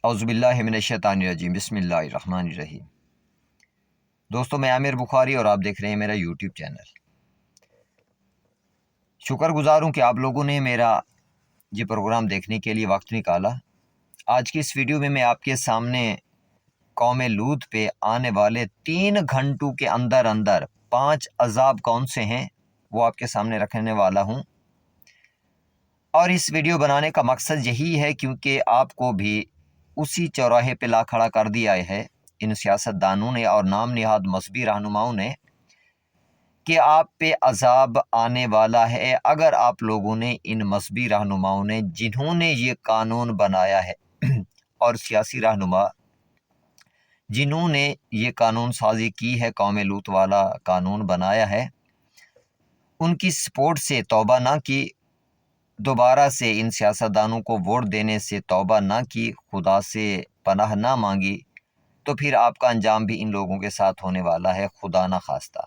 اعوذ باللہ من الشیطان الرجیم، بسم اللہ الرحمن الرحیم۔ دوستو، میں عامر بخاری اور آپ دیکھ رہے ہیں میرا یوٹیوب چینل۔ شکر گزار ہوں کہ آپ لوگوں نے میرا یہ پروگرام دیکھنے کے لیے وقت نکالا۔ آج کی اس ویڈیو میں آپ کے سامنے قوم لوط پہ آنے والے 3 گھنٹوں کے اندر 5 عذاب کون سے ہیں وہ آپ کے سامنے رکھنے والا ہوں۔ اور اس ویڈیو بنانے کا مقصد یہی ہے کیونکہ آپ کو بھی اسی چوراہے پہ لا کھڑا کر دیا ہے ان سیاست دانوں نے اور نام نہاد مذہبی رہنماؤں نے کہ آپ پہ عذاب آنے والا ہے اگر آپ لوگوں نے ان مذہبی رہنماؤں نے جنہوں نے یہ قانون بنایا ہے اور سیاسی رہنما جنہوں نے یہ قانون سازی کی ہے، قوم لوط والا قانون بنایا ہے، ان کی سپورٹ سے توبہ نہ کی، دوبارہ سے ان سیاستدانوں کو ووٹ دینے سے توبہ نہ کی، خدا سے پناہ نہ مانگی، تو پھر آپ کا انجام بھی ان لوگوں کے ساتھ ہونے والا ہے، خدا نہ خواستہ۔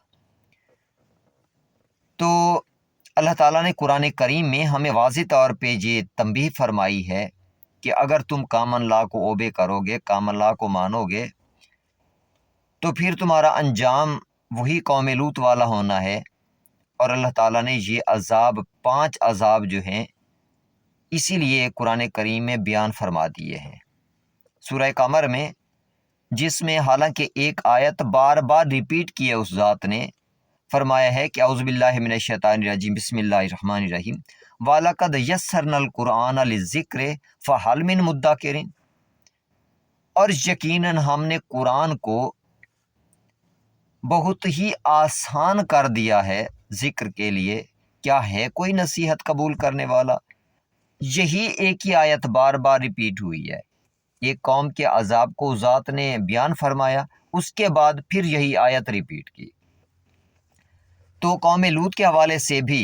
تو اللہ تعالیٰ نے قرآن کریم میں ہمیں واضح طور پہ یہ تنبیہ فرمائی ہے کہ اگر تم کامن لا کو اوبے کرو گے، کامن لا کو مانو گے، تو پھر تمہارا انجام وہی قوم لوط والا ہونا ہے۔ اور اللہ تعالیٰ نے یہ 5 عذاب جو ہیں اسی لیے قرآن کریم میں بیان فرما دیے ہیں سورہ قمر میں، جس میں حالانکہ ایک آیت بار بار ریپیٹ کی ہے، اس ذات نے فرمایا ہے کہ اعوذ باللہ من الشیطان الرجیم، بسم اللہ الرحمن الرحیم، وَلَقَدْ يَسَّرْنَا الْقُرْآنَ لِلذِّكْرِ فَهَلْ مِن مُدَّكِرٍ، اور یقیناً ہم نے قرآن کو بہت ہی آسان کر دیا ہے ذکر کے لیے، کیا ہے کوئی نصیحت قبول کرنے والا؟ یہی ایک ہی آیت بار بار ریپیٹ ہوئی ہے، ایک قوم کے عذاب کو ذات نے بیان فرمایا، اس کے بعد پھر یہی آیت ریپیٹ کی۔ تو قوم لوط کے حوالے سے بھی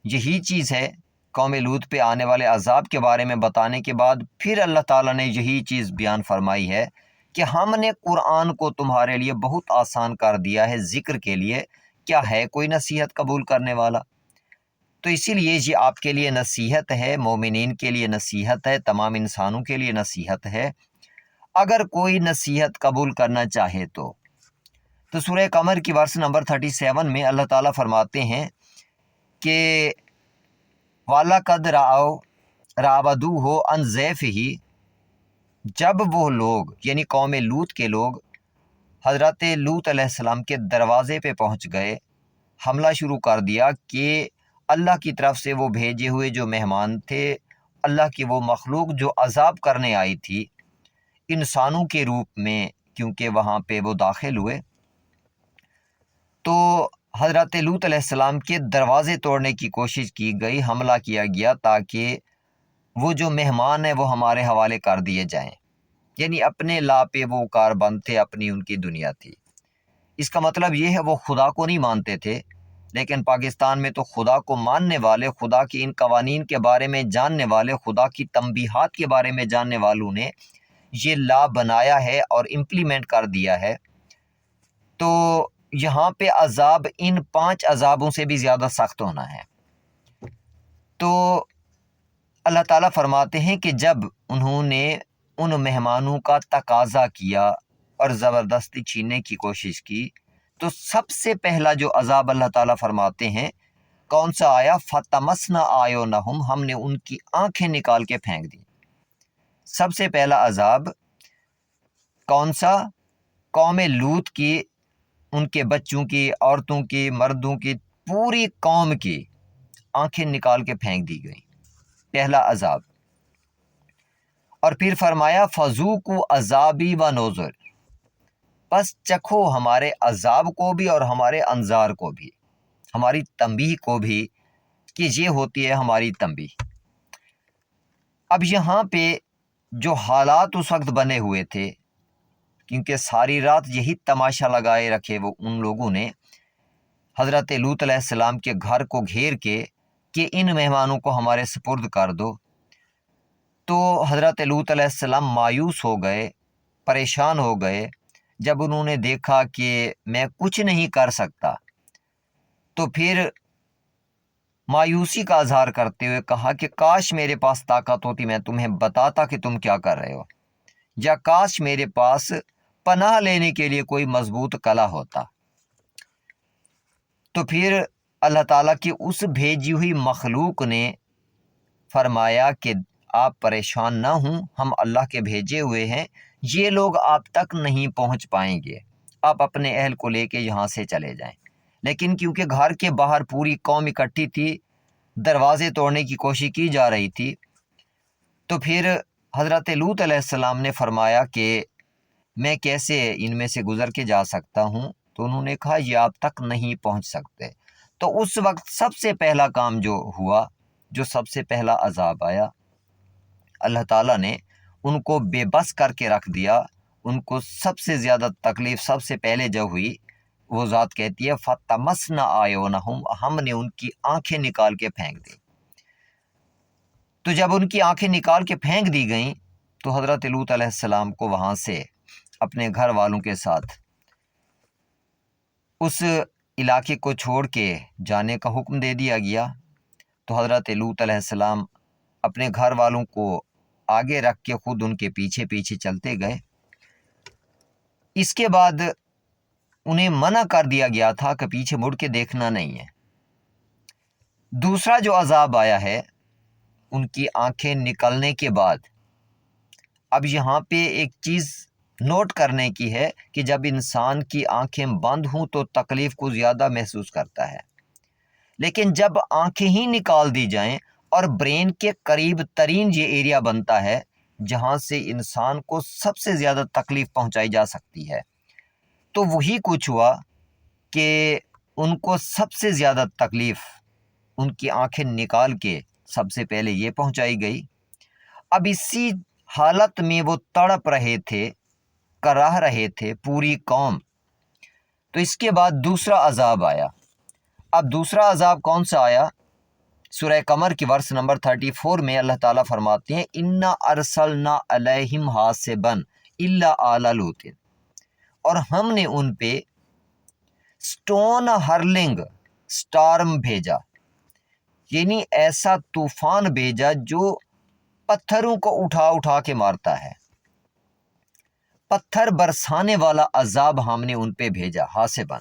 یہی چیز ہے، قوم لوط پہ آنے والے عذاب کے بارے میں بتانے کے بعد پھر اللہ تعالیٰ نے یہی چیز بیان فرمائی ہے کہ ہم نے قرآن کو تمہارے لیے بہت آسان کر دیا ہے ذکر کے لیے، کیا ہے کوئی نصیحت قبول کرنے والا؟ تو اسی لیے یہ آپ کے لیے نصیحت ہے، مومنین کے لیے نصیحت ہے، تمام انسانوں کے لیے نصیحت ہے، اگر کوئی نصیحت قبول کرنا چاہے تو سورہ قمر کی ورس نمبر 37 میں اللہ تعالیٰ فرماتے ہیں کہ وَلَقَدْ رَاوَدُوهُ عَنْ ضَيْفِهِ، جب وہ لوگ یعنی قوم لوط کے لوگ حضرت لوط علیہ السلام کے دروازے پہ پہنچ گئے، حملہ شروع کر دیا کہ اللہ کی طرف سے وہ بھیجے ہوئے جو مہمان تھے، اللہ کی وہ مخلوق جو عذاب کرنے آئی تھی انسانوں کے روپ میں، کیونکہ وہاں پہ وہ داخل ہوئے، تو حضرت لوط علیہ السلام کے دروازے توڑنے کی کوشش کی گئی، حملہ کیا گیا تاکہ وہ جو مہمان ہیں وہ ہمارے حوالے کر دیے جائیں، یعنی اپنے لا پہ وہ کار بند تھے، اپنی ان کی دنیا تھی۔ اس کا مطلب یہ ہے وہ خدا کو نہیں مانتے تھے، لیکن پاکستان میں تو خدا کو ماننے والے، خدا کی ان قوانین کے بارے میں جاننے والے، خدا کی تنبیہات کے بارے میں جاننے والوں نے یہ لا بنایا ہے اور امپلیمنٹ کر دیا ہے۔ تو یہاں پہ عذاب ان 5 عذابوں سے بھی زیادہ سخت ہونا ہے۔ تو اللہ تعالیٰ فرماتے ہیں کہ جب انہوں نے ان مہمانوں کا تقاضا کیا اور زبردستی چھیننے کی کوشش کی، تو سب سے پہلا جو عذاب اللہ تعالیٰ فرماتے ہیں کون سا آیا؟ فَتَمَسْنَا أَعْيُنَهُمْ، ہم نے ان کی آنکھیں نکال کے پھینک دی۔ سب سے پہلا عذاب کون سا؟ قوم لوط کی، ان کے بچوں کی، عورتوں کی، مردوں کی، پوری قوم کی آنکھیں نکال کے پھینک دی گئی، پہلا عذاب۔ اور پھر فرمایا فَذُوقُوا عَذَابِي وَنُذُرِ، بس چکھو ہمارے عذاب کو بھی اور ہمارے انذار کو بھی، ہماری تنبیہ کو بھی، کہ یہ ہوتی ہے ہماری تنبیہ۔ اب یہاں پہ جو حالات اس وقت بنے ہوئے تھے، کیونکہ ساری رات یہی تماشا لگائے رکھے وہ ان لوگوں نے حضرت لوط علیہ السلام کے گھر کو گھیر کے کہ ان مہمانوں کو ہمارے سپرد کر دو، تو حضرت لوط علیہ السلام مایوس ہو گئے، پریشان ہو گئے جب انہوں نے دیکھا کہ میں کچھ نہیں کر سکتا، تو پھر مایوسی کا اظہار کرتے ہوئے کہا کہ کاش میرے پاس طاقت ہوتی، میں تمہیں بتاتا کہ تم کیا کر رہے ہو۔ یا کاش میرے پاس پناہ لینے کے لیے کوئی مضبوط کلا ہوتا۔ تو پھر اللہ تعالیٰ کی اس بھیجی ہوئی مخلوق نے فرمایا کہ آپ پریشان نہ ہوں، ہم اللہ کے بھیجے ہوئے ہیں، یہ لوگ آپ تک نہیں پہنچ پائیں گے، آپ اپنے اہل کو لے کے یہاں سے چلے جائیں۔ لیکن کیونکہ گھر کے باہر پوری قوم اکٹھی تھی، دروازے توڑنے کی کوشش کی جا رہی تھی، تو پھر حضرت لوط علیہ السلام نے فرمایا کہ میں کیسے ان میں سے گزر کے جا سکتا ہوں؟ تو انہوں نے کہا یہ آپ تک نہیں پہنچ سکتے۔ تو اس وقت سب سے پہلا کام جو ہوا، جو سب سے پہلا عذاب آیا، اللہ تعالیٰ نے ان کو بے بس کر کے رکھ دیا۔ ان کو سب سے زیادہ تکلیف سب سے پہلے جو ہوئی، وہ ذات کہتی ہے فَتَمَسْنَا أَعْيُنَهُمْ، ہم نے ان کی آنکھیں نکال کے پھینک دی۔ تو جب ان کی آنکھیں نکال کے پھینک دی گئیں تو حضرت لوط علیہ السلام کو وہاں سے اپنے گھر والوں کے ساتھ اس علاقے کو چھوڑ کے جانے کا حکم دے دیا گیا۔ تو حضرت لوط علیہ السلام اپنے گھر والوں کو آگے رکھ کے خود ان کے پیچھے پیچھے چلتے گئے۔ اس کے بعد انہیں منع کر دیا گیا تھا کہ پیچھے مڑ کے دیکھنا نہیں ہے۔ دوسرا جو عذاب آیا ہے ان کی آنکھیں نکلنے کے بعد، اب یہاں پہ ایک چیز نوٹ کرنے کی ہے کہ جب انسان کی آنکھیں بند ہوں تو تکلیف کو زیادہ محسوس کرتا ہے، لیکن جب آنکھیں ہی نکال دی جائیں اور برین کے قریب ترین یہ ایریا بنتا ہے جہاں سے انسان کو سب سے زیادہ تکلیف پہنچائی جا سکتی ہے، تو وہی کچھ ہوا کہ ان کو سب سے زیادہ تکلیف ان کی آنکھیں نکال کے سب سے پہلے یہ پہنچائی گئی۔ اب اسی حالت میں وہ تڑپ رہے تھے، کراہ رہے تھے پوری قوم۔ تو اس کے بعد دوسرا عذاب آیا۔ اب دوسرا عذاب کون سا آیا؟ سورہ قمر کی ورس نمبر 34 میں اللہ تعالیٰ فرماتے ہیں اِنَّا أَرْسَلْنَا عَلَيْهِمْ حَاصِبًا إِلَّا آلَ لُوطٍ، اور ہم نے ان پہ سٹون ہرلنگ سٹارم بھیجا، یعنی ایسا طوفان بھیجا جو پتھروں کو اٹھا اٹھا کے مارتا ہے، پتھر برسانے والا عذاب ہم نے ان پہ بھیجا حاسباً۔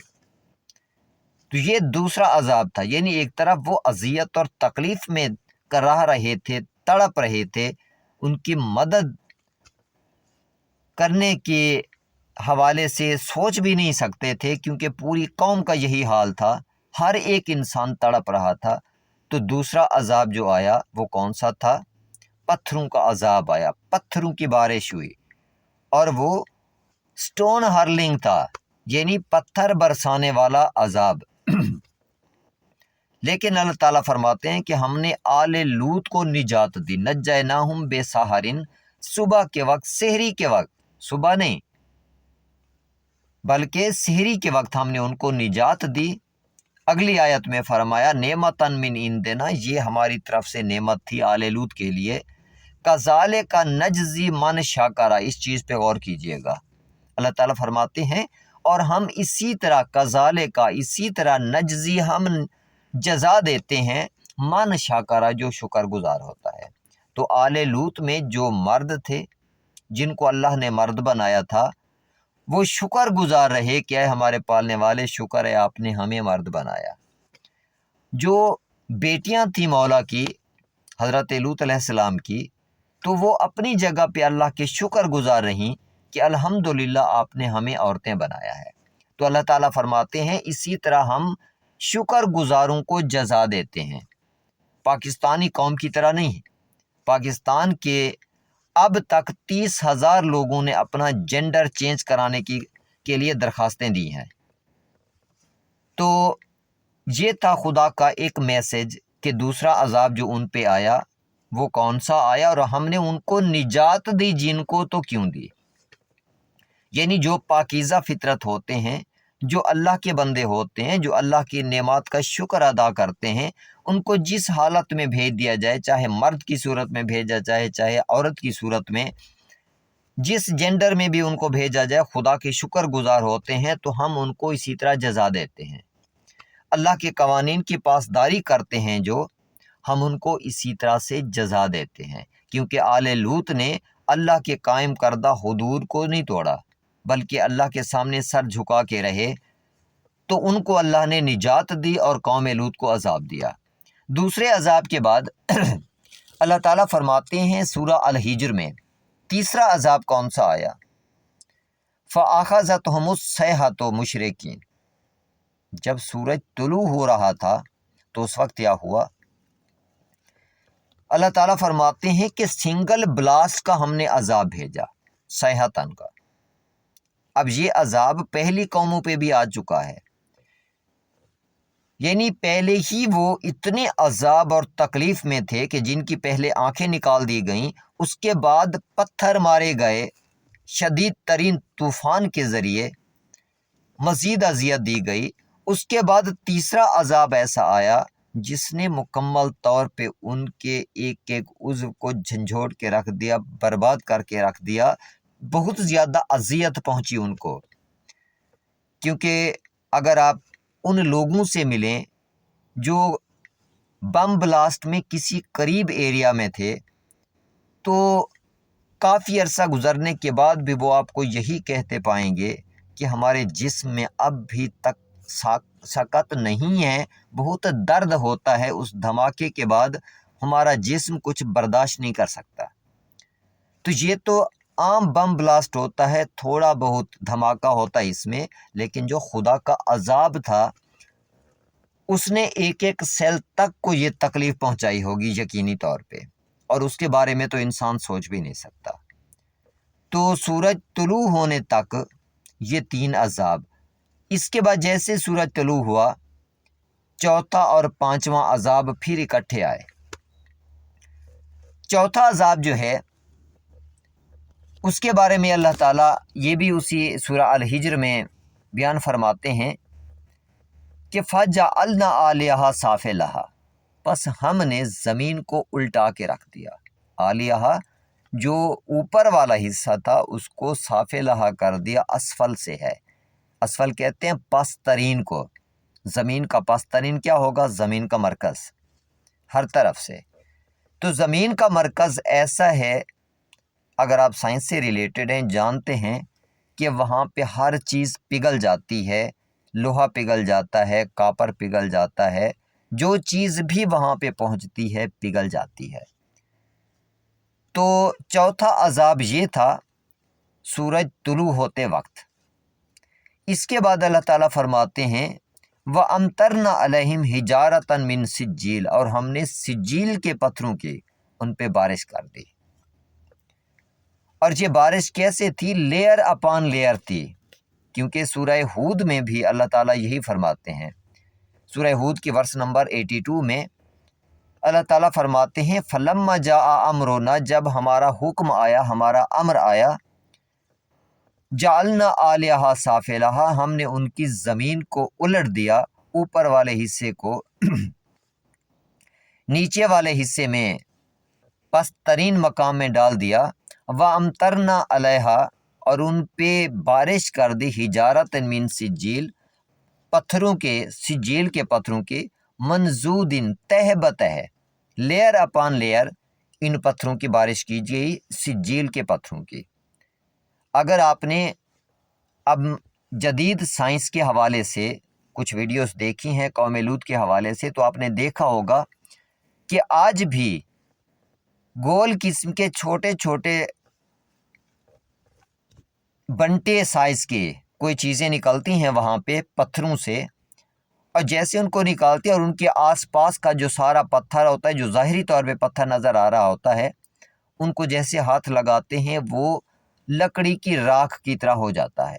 تو یہ دوسرا عذاب تھا، یعنی ایک طرف وہ اذیت اور تکلیف میں کراہ رہے تھے، تڑپ رہے تھے، ان کی مدد کرنے کے حوالے سے سوچ بھی نہیں سکتے تھے کیونکہ پوری قوم کا یہی حال تھا، ہر ایک انسان تڑپ رہا تھا۔ تو دوسرا عذاب جو آیا وہ کون سا تھا؟ پتھروں کا عذاب آیا، پتھروں کی بارش ہوئی، اور وہ سٹون ہرلنگ تھا، یعنی پتھر برسانے والا عذاب۔ لیکن اللہ تعالیٰ فرماتے ہیں کہ ہم نے آل لوط کو نجات دی، نجیناہم بسحرن، صبح کے وقت، سحری کے وقت، صبح نہیں بلکہ سحری کے وقت ہم نے ان کو نجات دی۔ اگلی آیت میں فرمایا نعمتن من عندنا، یہ ہماری طرف سے نعمت تھی آل لوط کے لیے۔ کذالک نجزی من شکر، اس چیز پہ غور کیجئے گا، اللہ تعالیٰ فرماتے ہیں اور ہم اسی طرح کذالک، اسی طرح نجزی، ہم جزا دیتے ہیں من شکر، جو شکر گزار ہوتا ہے۔ تو آل لوط میں جو مرد تھے جن کو اللہ نے مرد بنایا تھا، وہ شکر گزار رہے کہ اے ہمارے پالنے والے، شکر ہے آپ نے ہمیں مرد بنایا۔ جو بیٹیاں تھیں مولا کی، حضرت لوط علیہ السلام کی، تو وہ اپنی جگہ پہ اللہ کے شکر گزار رہیں کہ الحمدللہ آپ نے ہمیں عورتیں بنایا ہے۔ تو اللہ تعالیٰ فرماتے ہیں اسی طرح ہم شکر گزاروں کو جزا دیتے ہیں، پاکستانی قوم کی طرح نہیں۔ پاکستان کے اب تک 30,000 لوگوں نے اپنا جینڈر چینج کرانے کے لیے درخواستیں دی ہیں۔ تو یہ تھا خدا کا ایک میسج کہ دوسرا عذاب جو ان پہ آیا وہ کون سا آیا، اور ہم نے ان کو نجات دی، جن کو تو کیوں دی، یعنی جو پاکیزہ فطرت ہوتے ہیں، جو اللہ کے بندے ہوتے ہیں، جو اللہ کی نعمات کا شکر ادا کرتے ہیں، ان کو جس حالت میں بھیج دیا جائے، چاہے مرد کی صورت میں بھیجا جائے چاہے عورت کی صورت میں، جس جینڈر میں بھی ان کو بھیجا جائے، خدا کے شکر گزار ہوتے ہیں تو ہم ان کو اسی طرح جزا دیتے ہیں۔ اللہ کے قوانین کی پاسداری کرتے ہیں جو، ہم ان کو اسی طرح سے جزا دیتے ہیں، کیونکہ آل لوط نے اللہ کے قائم کردہ حدود کو نہیں توڑا بلکہ اللہ کے سامنے سر جھکا کے رہے تو ان کو اللہ نے نجات دی اور قوم لوط کو عذاب دیا۔ دوسرے عذاب کے بعد اللہ تعالیٰ فرماتے ہیں سورہ الحجر میں تیسرا عذاب کون سا آیا؟ فَأَخَذَتْهُمُ الصَّيْحَةُ مُشْرِقِينَ، جب سورج طلوع ہو رہا تھا تو اس وقت کیا ہوا؟ اللہ تعالیٰ فرماتے ہیں کہ سنگل بلاسٹ کا ہم نے عذاب بھیجا، صیحتن کا۔ اب یہ عذاب پہلی قوموں پہ بھی آ چکا ہے، یعنی پہلے ہی وہ اتنے عذاب اور تکلیف میں تھے کہ جن کی پہلے آنکھیں نکال دی گئیں، اس کے بعد پتھر مارے گئے، شدید ترین طوفان کے ذریعے مزید اذیت دی گئی۔ اس کے بعد تیسرا عذاب ایسا آیا جس نے مکمل طور پہ ان کے ایک ایک عضو کو جھنجھوڑ کے رکھ دیا، برباد کر کے رکھ دیا، بہت زیادہ اذیت پہنچی ان کو۔ کیونکہ اگر آپ ان لوگوں سے ملیں جو بم بلاسٹ میں کسی قریب ایریا میں تھے تو کافی عرصہ گزرنے کے بعد بھی وہ آپ کو یہی کہتے پائیں گے کہ ہمارے جسم میں اب بھی تک سکت نہیں ہے، بہت درد ہوتا ہے، اس دھماکے کے بعد ہمارا جسم کچھ برداشت نہیں کر سکتا۔ تو یہ تو عام بم بلاسٹ ہوتا ہے، تھوڑا بہت دھماکہ ہوتا ہے اس میں، لیکن جو خدا کا عذاب تھا اس نے ایک ایک سیل تک کو یہ تکلیف پہنچائی ہوگی یقینی طور پہ، اور اس کے بارے میں تو انسان سوچ بھی نہیں سکتا۔ تو سورج طلوع ہونے تک یہ تین عذاب، اس کے بعد جیسے سورج طلوع ہوا چوتھا اور پانچواں عذاب پھر اکٹھے آئے۔ چوتھا عذاب جو ہے اس کے بارے میں اللہ تعالیٰ یہ بھی اسی سورہ الحجر میں بیان فرماتے ہیں کہ فَجَعَلْنَا عَلَيْهَا سَافِلَهَا، پس ہم نے زمین کو الٹا کے رکھ دیا۔ عالیہا جو اوپر والا حصہ تھا اس کو سافلہا کر دیا، اسفل سے ہے، اسفل کہتے ہیں پسترین کو۔ زمین کا پسترین کیا ہوگا؟ زمین کا مرکز، ہر طرف سے۔ تو زمین کا مرکز ایسا ہے، اگر آپ سائنس سے ریلیٹڈ ہیں جانتے ہیں کہ وہاں پہ ہر چیز پگھل جاتی ہے، لوہا پگھل جاتا ہے، کاپر پگھل جاتا ہے، جو چیز بھی وہاں پہ پہنچتی ہے پگھل جاتی ہے۔ تو چوتھا عذاب یہ تھا سورج طلوع ہوتے وقت۔ اس کے بعد اللہ تعالیٰ فرماتے ہیں وَأَمْطَرْنَا عَلَيْهِمْ حِجَارَةً مِّن سِجِّيلٍ، اور ہم نے سجیل کے پتھروں کی ان پہ بارش کر دی۔ اور یہ بارش کیسے تھی؟ لیئر اپان لیئر تھی، کیونکہ سورہ ہود میں بھی اللہ تعالیٰ یہی فرماتے ہیں۔ سورہ ہود کی ورس نمبر 82 میں اللہ تعالیٰ فرماتے ہیں فَلَمَّا جَاءَ أَمْرُنَا، جب ہمارا حکم آیا، ہمارا امر آیا، جَعَلْنَا عَلَيْهَا سَافِلَهَا، ہم نے ان کی زمین کو الٹ دیا، اوپر والے حصے کو نیچے والے حصے میں پسترین مقام میں ڈال دیا۔ وَأَمْطَرْنَا عَلَيْهَا، اور ان پہ بارش کر دی، حِجَارَةً مِّن سِجِّيلٍ، پتھروں کے، سجیل کے پتھروں کے، منضودٍ تہہ بتہ، لیئر اپان لیئر ان پتھروں کی بارش کی گئی، سجیل کے پتھروں کی۔ اگر آپ نے اب جدید سائنس کے حوالے سے کچھ ویڈیوز دیکھی ہیں قوم لوط کے حوالے سے، تو آپ نے دیکھا ہوگا کہ آج بھی گول قسم کے چھوٹے چھوٹے بنٹے سائز کے کوئی چیزیں نکلتی ہیں وہاں پہ پتھروں سے، اور جیسے ان کو نکالتے ہیں اور ان کے آس پاس کا جو سارا پتھر ہوتا ہے، جو ظاہری طور پہ پتھر نظر آ رہا ہوتا ہے، ان کو جیسے ہاتھ لگاتے ہیں وہ لکڑی کی راکھ کی طرح ہو جاتا ہے۔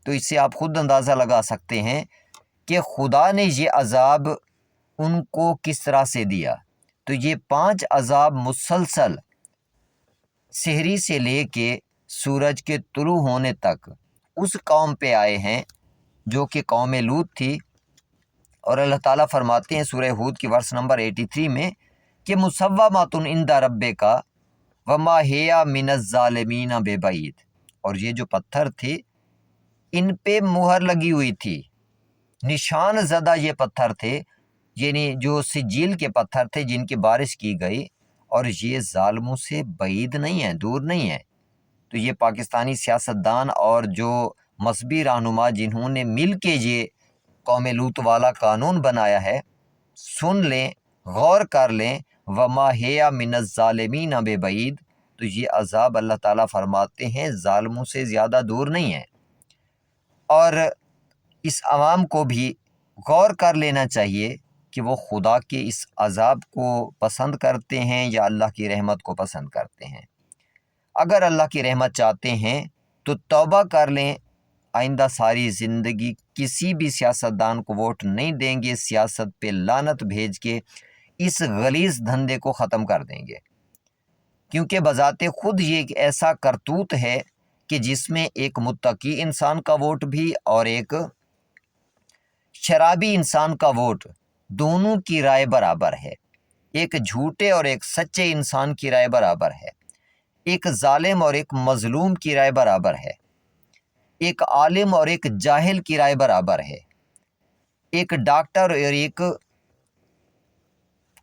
تو اس سے آپ خود اندازہ لگا سکتے ہیں کہ خدا نے یہ عذاب ان کو کس طرح سے دیا۔ تو یہ 5 عذاب مسلسل سحری سے لے کے سورج کے طلوع ہونے تک اس قوم پہ آئے ہیں جو کہ قوم لوط تھی۔ اور اللہ تعالیٰ فرماتے ہیں سورہ ہود کی ورس نمبر 83 میں کہ مُصَوَّمَةٌ عِندَ رَبِّكَ وَمَا هِيَ مِنَ الظَّالِمِينَ بِبَعِيدٍ، اور یہ جو پتھر تھے ان پہ مہر لگی ہوئی تھی، نشان زدہ یہ پتھر تھے، یعنی جو سجیل کے پتھر تھے جن کی بارش کی گئی، اور یہ ظالموں سے بعید نہیں ہے، دور نہیں ہے۔ تو یہ پاکستانی سیاستدان اور جو مذہبی رہنما جنہوں نے مل کے یہ قوم لوط والا قانون بنایا ہے، سن لیں، غور کر لیں، وما ہی من الظالمین ببعید، تو یہ عذاب اللہ تعالیٰ فرماتے ہیں ظالموں سے زیادہ دور نہیں ہے۔ اور اس عوام کو بھی غور کر لینا چاہیے کہ وہ خدا کے اس عذاب کو پسند کرتے ہیں یا اللہ کی رحمت کو پسند کرتے ہیں۔ اگر اللہ کی رحمت چاہتے ہیں تو توبہ کر لیں، آئندہ ساری زندگی کسی بھی سیاستدان کو ووٹ نہیں دیں گے، سیاست پہ لعنت بھیج کے اس غلیظ دھندے کو ختم کر دیں گے، کیونکہ بذات خود یہ ایک ایسا کرتوت ہے کہ جس میں ایک متقی انسان کا ووٹ بھی اور ایک شرابی انسان کا ووٹ، دونوں کی رائے برابر ہے۔ ایک جھوٹے اور ایک سچے انسان کی رائے برابر ہے، ایک ظالم اور ایک مظلوم کی رائے برابر ہے، ایک عالم اور ایک جاہل کی رائے برابر ہے، ایک ڈاکٹر اور ایک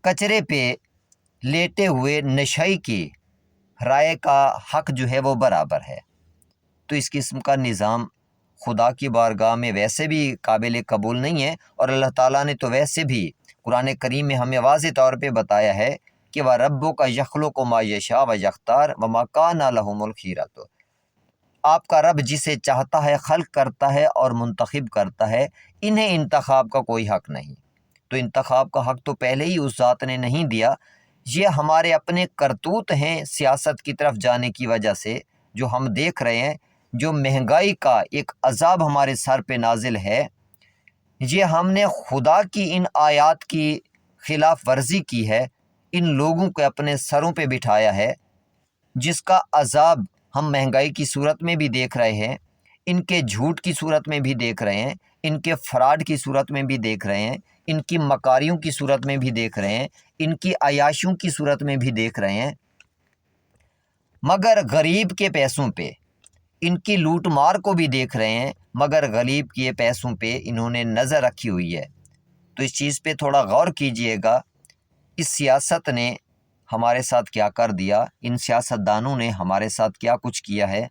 کچرے پہ لیٹے ہوئے نشئی کی رائے کا حق جو ہے وہ برابر ہے۔ تو اس قسم کا نظام خدا کی بارگاہ میں ویسے بھی قابل قبول نہیں ہے، اور اللہ تعالیٰ نے تو ویسے بھی قرآن کریم میں ہمیں واضح طور پہ بتایا ہے کہ وَرَبُّكَ يَخْلُقُ مَا يَشَاءُ وَيَخْتَارُ وَمَا كَانَ لَهُمُ الْخِيَرَةُ، آپ کا رب جسے چاہتا ہے خلق کرتا ہے اور منتخب کرتا ہے، انہیں انتخاب کا کوئی حق نہیں۔ تو انتخاب کا حق تو پہلے ہی اس ذات نے نہیں دیا، یہ ہمارے اپنے کرتوت ہیں سیاست کی طرف جانے کی وجہ سے، جو ہم دیکھ رہے ہیں، جو مہنگائی کا ایک عذاب ہمارے سر پہ نازل ہے، یہ ہم نے خدا کی ان آیات کی خلاف ورزی کی ہے، ان لوگوں کو اپنے سروں پہ بٹھایا ہے، جس کا عذاب ہم مہنگائی کی صورت میں بھی دیکھ رہے ہیں، ان کے جھوٹ کی صورت میں بھی دیکھ رہے ہیں، ان کے فراڈ کی صورت میں بھی دیکھ رہے ہیں، ان کی مکاریوں کی صورت میں بھی دیکھ رہے ہیں، ان کی عیاشیوں کی صورت میں بھی دیکھ رہے ہیں، مگر غریب کے پیسوں پہ، ان کی لوٹ مار کو بھی دیکھ رہے ہیں، مگر غریب کے پیسوں پہ انہوں نے نظر رکھی ہوئی ہے۔ تو اس چیز پہ تھوڑا غور کیجئے گا، اس سیاست نے ہمارے ساتھ کیا کر دیا، ان سیاستدانوں نے ہمارے ساتھ کیا کچھ کیا ہے۔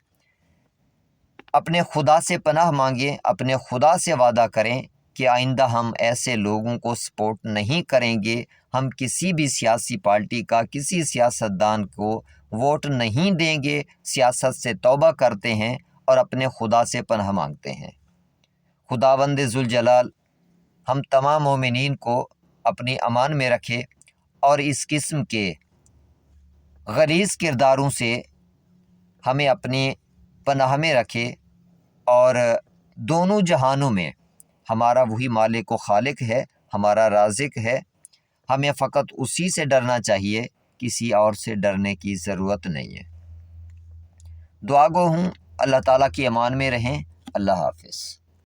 اپنے خدا سے پناہ مانگیں، اپنے خدا سے وعدہ کریں کہ آئندہ ہم ایسے لوگوں کو سپورٹ نہیں کریں گے، ہم کسی بھی سیاسی پارٹی کا، کسی سیاستدان کو ووٹ نہیں دیں گے، سیاست سے توبہ کرتے ہیں اور اپنے خدا سے پناہ مانگتے ہیں۔ خداوند ذوالجلال ہم تمام مومنین کو اپنی امان میں رکھے اور اس قسم کے غلیظ کرداروں سے ہمیں اپنی پناہ میں رکھے، اور دونوں جہانوں میں ہمارا وہی مالک و خالق ہے، ہمارا رازق ہے، ہمیں فقط اسی سے ڈرنا چاہیے، کسی اور سے ڈرنے کی ضرورت نہیں ہے۔ دعا گو ہوں، اللہ تعالیٰ کی امان میں رہیں۔ اللہ حافظ۔